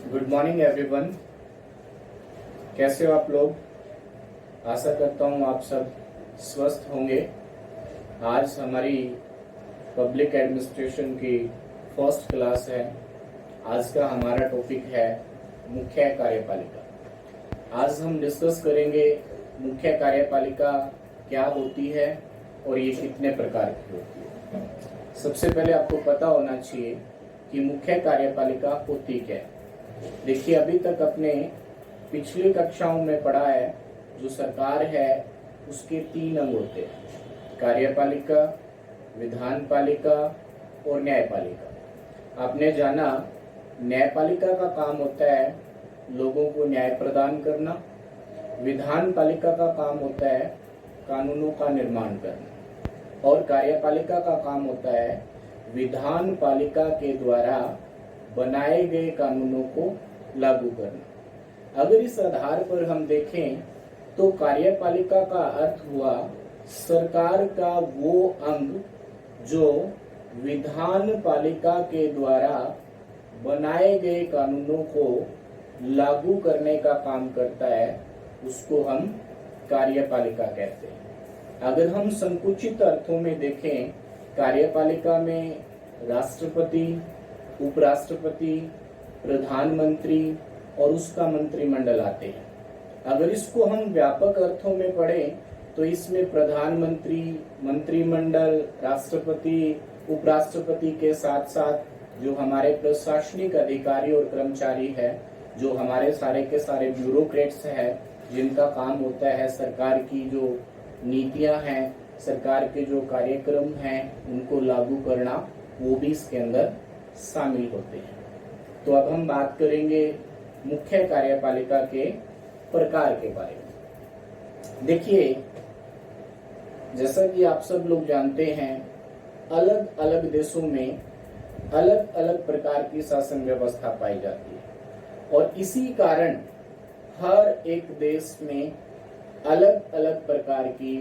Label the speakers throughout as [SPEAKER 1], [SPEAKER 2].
[SPEAKER 1] Good morning everyone. कैसे हो आप लोग? आशा करता हूँ आप सब स्वस्थ होंगे। आज हमारी पब्लिक एडमिनिस्ट्रेशन की फर्स्ट क्लास है। आज का हमारा टॉपिक है मुख्य कार्यपालिका। आज हम डिस्कस करेंगे मुख्य कार्यपालिका क्या होती है और ये कितने प्रकार की होती है। सबसे पहले आपको पता होना चाहिए कि मुख्य कार्यपालिका होती क्या है। देखिए, अभी तक अपने पिछली कक्षाओं में पढ़ा है जो सरकार है उसके 3 अंग होते हैं: कार्यपालिका, विधानपालिका और न्यायपालिका। आपने जाना न्यायपालिका का काम होता है लोगों को न्याय प्रदान करना, विधानपालिका का काम होता है कानूनों का निर्माण करना और कार्यपालिका का काम होता है विधानपालिका के द्वारा बनाए गए कानूनों को लागू करना। अगर इस आधार पर हम देखें तो कार्यपालिका का अर्थ हुआ सरकार का वो अंग जो विधानपालिका के द्वारा बनाए गए कानूनों को लागू करने का काम करता है, उसको हम कार्यपालिका कहते हैं। अगर हम संकुचित अर्थों में देखें, कार्यपालिका में राष्ट्रपति, उपराष्ट्रपति, प्रधानमंत्री और उसका मंत्रिमंडल आते हैं। अगर इसको हम व्यापक अर्थों में पढ़ें तो इसमें प्रधानमंत्री, मंत्रिमंडल, राष्ट्रपति, उपराष्ट्रपति के साथ साथ जो हमारे प्रशासनिक अधिकारी और कर्मचारी है, जो हमारे सारे के सारे ब्यूरोक्रेट्स हैं, जिनका काम होता है सरकार की जो नीतियां हैं, सरकार के जो कार्यक्रम हैं, उनको लागू करना, वो भी इसके अंदर शामिल होते हैं। तो अब हम बात करेंगे मुख्य कार्यपालिका के प्रकार के बारे में। देखिए, जैसा कि आप सब लोग जानते हैं, अलग अलग देशों में अलग अलग प्रकार की शासन व्यवस्था पाई जाती है और इसी कारण हर एक देश में अलग अलग प्रकार की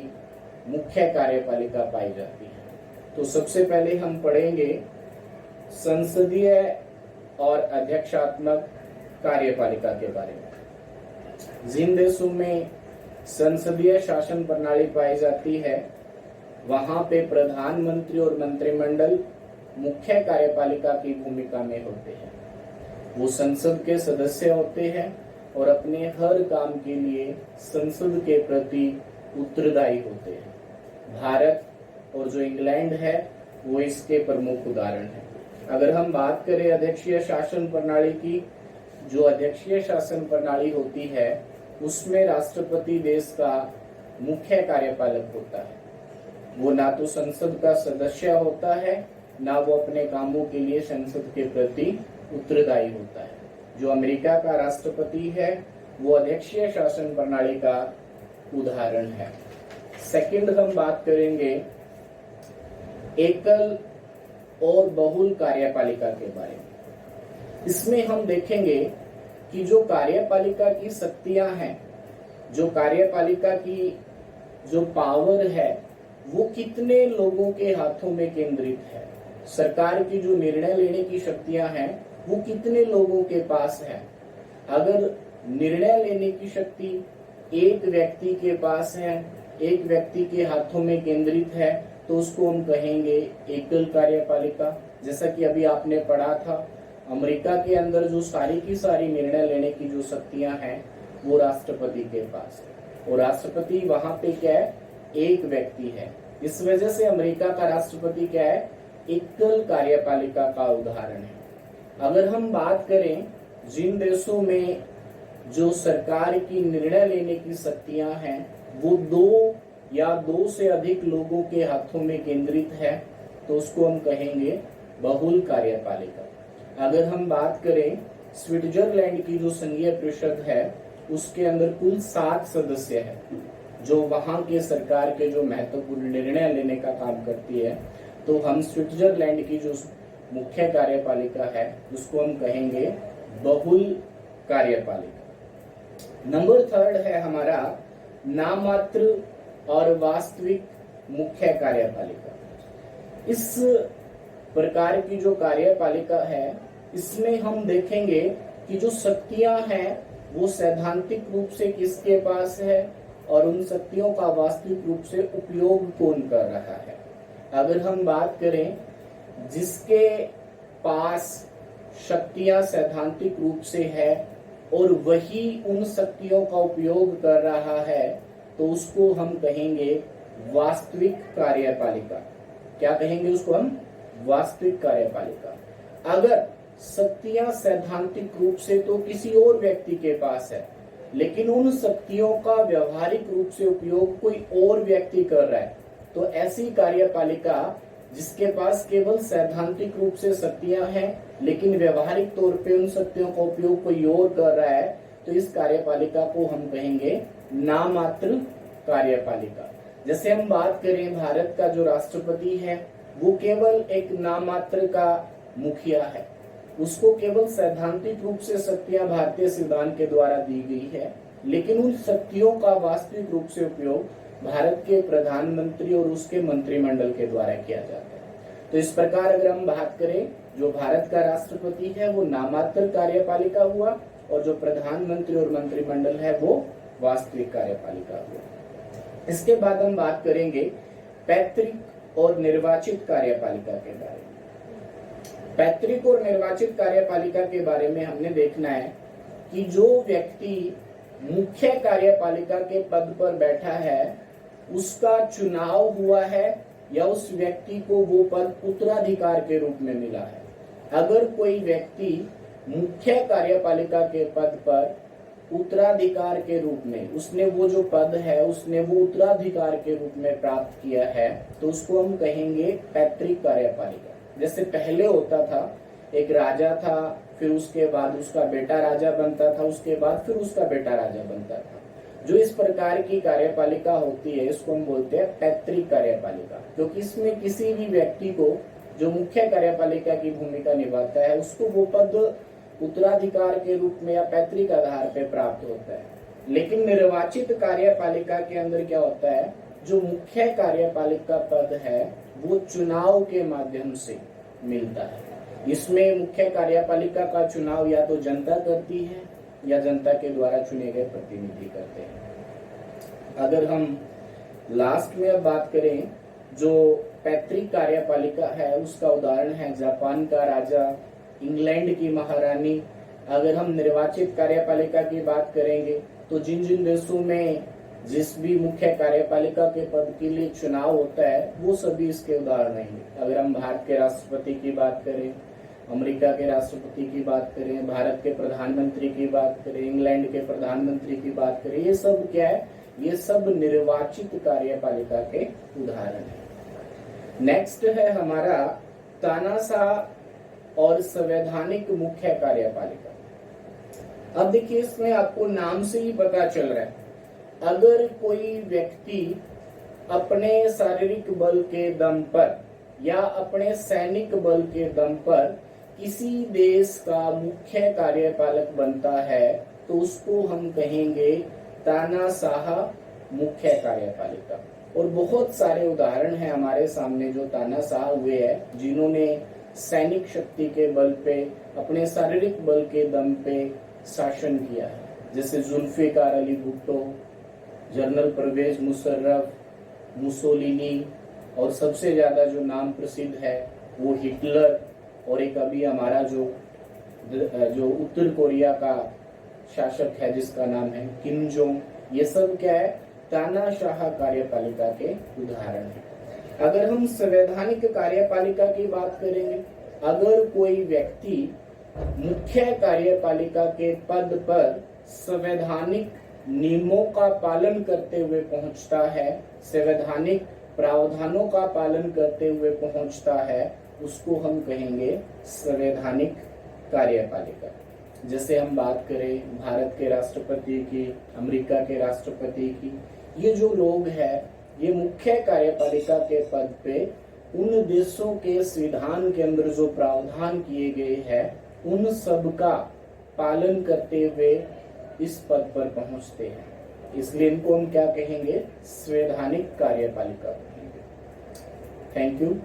[SPEAKER 1] मुख्य कार्यपालिका पाई जाती है। तो सबसे पहले हम पढ़ेंगे संसदीय और अध्यक्षात्मक कार्यपालिका के बारे में। जिन देशों में संसदीय शासन प्रणाली पाई जाती है, वहां पे प्रधानमंत्री और मंत्रिमंडल मुख्य कार्यपालिका की भूमिका में होते हैं। वो संसद के सदस्य होते हैं और अपने हर काम के लिए संसद के प्रति उत्तरदायी होते हैं। भारत और जो इंग्लैंड है वो इसके प्रमुख उदाहरण है। अगर हम बात करें अध्यक्षीय शासन प्रणाली की, जो अध्यक्षीय शासन प्रणाली होती है उसमें राष्ट्रपति देश का मुख्य कार्यपालक होता है। वो ना तो संसद का सदस्य होता है, ना वो अपने कामों के लिए संसद के प्रति उत्तरदायी होता है। जो अमेरिका का राष्ट्रपति है वो अध्यक्षीय शासन प्रणाली का उदाहरण है। सेकंड हम बात करेंगे एकल और बहुल कार्यपालिका के बारे में। इसमें हम देखेंगे कि जो कार्यपालिका की शक्तियां हैं, जो कार्यपालिका की जो पावर है, वो कितने लोगों के हाथों में केंद्रित है। सरकार की जो निर्णय लेने की शक्तियां हैं वो कितने लोगों के पास है। अगर निर्णय लेने की शक्ति एक व्यक्ति के पास है, एक व्यक्ति के हाथों में केंद्रित है, तो उसको हम कहेंगे एकल कार्यपालिका। जैसा कि अभी आपने पढ़ा था, अमेरिका के अंदर जो सारी की सारी निर्णय लेने की जो शक्तियां हैं वो राष्ट्रपति के पास है और राष्ट्रपति वहां पे क्या है, एक व्यक्ति है। इस वजह से अमेरिका का राष्ट्रपति क्या है, एकल कार्यपालिका का उदाहरण है। अगर हम बात करें जिन देशों में जो सरकार की निर्णय लेने की शक्तियां हैं वो 2 या 2 से अधिक लोगों के हाथों में केंद्रित है, तो उसको हम कहेंगे बहुल कार्यपालिका। अगर हम बात करें स्विट्जरलैंड की जो संघीय परिषद है उसके अंदर कुल 7 सदस्य है जो वहां के सरकार के जो महत्वपूर्ण निर्णय लेने का काम करती है, तो हम स्विट्जरलैंड की जो मुख्य कार्यपालिका है उसको हम कहेंगे बहुल कार्यपालिका। नंबर 3 है हमारा नामात्र और वास्तविक मुख्य कार्यपालिका। इस प्रकार की जो कार्यपालिका है इसमें हम देखेंगे कि जो शक्तियां हैं वो सैद्धांतिक रूप से किसके पास है और उन शक्तियों का वास्तविक रूप से उपयोग कौन कर रहा है। अगर हम बात करें जिसके पास शक्तियां सैद्धांतिक रूप से है और वही उन शक्तियों का उपयोग कर रहा है, तो उसको हम कहेंगे वास्तविक कार्यपालिका। क्या कहेंगे उसको हम? वास्तविक कार्यपालिका। अगर शक्तियां सैद्धांतिक रूप से तो किसी और व्यक्ति के पास है, लेकिन उन शक्तियों का व्यवहारिक रूप से उपयोग कोई और व्यक्ति कर रहा है, तो ऐसी कार्यपालिका जिसके पास केवल सैद्धांतिक रूप से शक्तियां हैं लेकिन व्यवहारिक तौर पे उन शक्तियों का उपयोग कोई और कर रहा है, तो इस कार्यपालिका को हम कहेंगे नामात्र कार्यपालिका। जैसे हम बात करें भारत का जो राष्ट्रपति है वो केवल एक नामात्र का मुखिया है, उसको केवल सैद्धांतिक रूप से शक्तियां भारतीय संविधान के द्वारा दी गई है, लेकिन उन शक्तियों का वास्तविक रूप से उपयोग भारत के प्रधानमंत्री और उसके मंत्रिमंडल के द्वारा किया जाता है। तो इस प्रकार अगर हम बात करें, जो भारत का राष्ट्रपति है वो नामात्र कार्यपालिका हुआ और जो प्रधानमंत्री और मंत्रिमंडल है वो वास्तविक कार्यपालिका हुआ। इसके बाद हम बात करेंगे पैतृक और निर्वाचित कार्यपालिका के बारे में। पैतृक और निर्वाचित कार्यपालिका के बारे में हमने देखना है कि जो व्यक्ति मुख्य कार्यपालिका के पद पर बैठा है उसका चुनाव हुआ है या उस व्यक्ति को वो पद उत्तराधिकार के रूप में मिला है। अगर कोई व्यक्ति मुख्य कार्यपालिका के पद पर उत्तराधिकार के रूप में उसने वो जो पद है उसने वो उत्तराधिकार के रूप में प्राप्त किया है, तो उसको हम कहेंगे पैतृक कार्यपालिका। जैसे पहले होता था, एक राजा था, फिर उसके बाद उसका बेटा राजा बनता था, उसके बाद फिर उसका बेटा राजा बनता था। जो इस प्रकार की कार्यपालिका होती है इसको हम बोलते हैं पैतृक कार्यपालिका, क्योंकि इसमें किसी भी व्यक्ति को जो मुख्य कार्यपालिका की भूमिका निभाता है उसको वो पद उत्तराधिकार के रूप में या पैतृक आधार पर प्राप्त होता है। लेकिन निर्वाचित कार्यपालिका के अंदर क्या होता है, जो मुख्य कार्यपालिका पद है वो चुनाव के माध्यम से मिलता है। इसमें मुख्य कार्यपालिका का चुनाव या तो जनता करती है या जनता के द्वारा चुने गए प्रतिनिधि करते हैं। अगर हम लास्ट में अब बात करें, जो पैतृक कार्यपालिका है उसका उदाहरण है जापान का राजा, इंग्लैंड की महारानी। अगर हम निर्वाचित कार्यपालिका की बात करेंगे तो जिन जिन देशों में जिस भी मुख्य कार्यपालिका के पद के लिए चुनाव होता है वो सभी इसके उदाहरण हैं। अगर हम भारत के राष्ट्रपति की बात करें, अमेरिका के राष्ट्रपति की बात करें, भारत के प्रधानमंत्री की बात करें, इंग्लैंड के प्रधानमंत्री की बात करें, ये सब क्या है, ये सब निर्वाचित कार्यपालिका के उदाहरण हैं। नेक्स्ट है हमारा तानाशाह और संवैधानिक मुख्य कार्यपालिका। अब देखिए इसमें आपको नाम से ही पता चल रहा है, अगर कोई व्यक्ति अपने शारीरिक बल के दम पर या अपने सैनिक बल के दम पर किसी देश का मुख्य कार्यपालक बनता है तो उसको हम कहेंगे तानाशाह मुख्य कार्यपालिका। और बहुत सारे उदाहरण हैं हमारे सामने जो तानाशाह हुए हैं, जिन्होंने सैनिक शक्ति के बल पे, अपने शारीरिक बल के दम पे शासन किया है। जैसे जुल्फिकार अली भुट्टो, जनरल परवेज मुशर्रफ, मुसोलिनी, और सबसे ज्यादा जो नाम प्रसिद्ध है वो हिटलर, और एक अभी हमारा जो उत्तर कोरिया का शासक है जिसका नाम है किम जोंग। ये सब क्या है, तानाशाह कार्यपालिका के उदाहरण है। अगर हम संवैधानिक कार्यपालिका की बात करेंगे, अगर कोई व्यक्ति मुख्य कार्यपालिका के पद पर संवैधानिक नियमों का पालन करते हुए पहुंचता है, संवैधानिक प्रावधानों का पालन करते हुए पहुंचता है, उसको हम कहेंगे संवैधानिक कार्यपालिका। जैसे हम बात करें भारत के राष्ट्रपति की, अमेरिका के राष्ट्रपति की, ये जो लोग हैं ये मुख्य कार्यपालिका के पद पे उन देशों के संविधान के अंदर जो प्रावधान किए गए हैं उन सब का पालन करते हुए इस पद पर पहुंचते हैं, इसलिए इनको हम क्या कहेंगे, संवैधानिक कार्यपालिका कहेंगे। Thank you.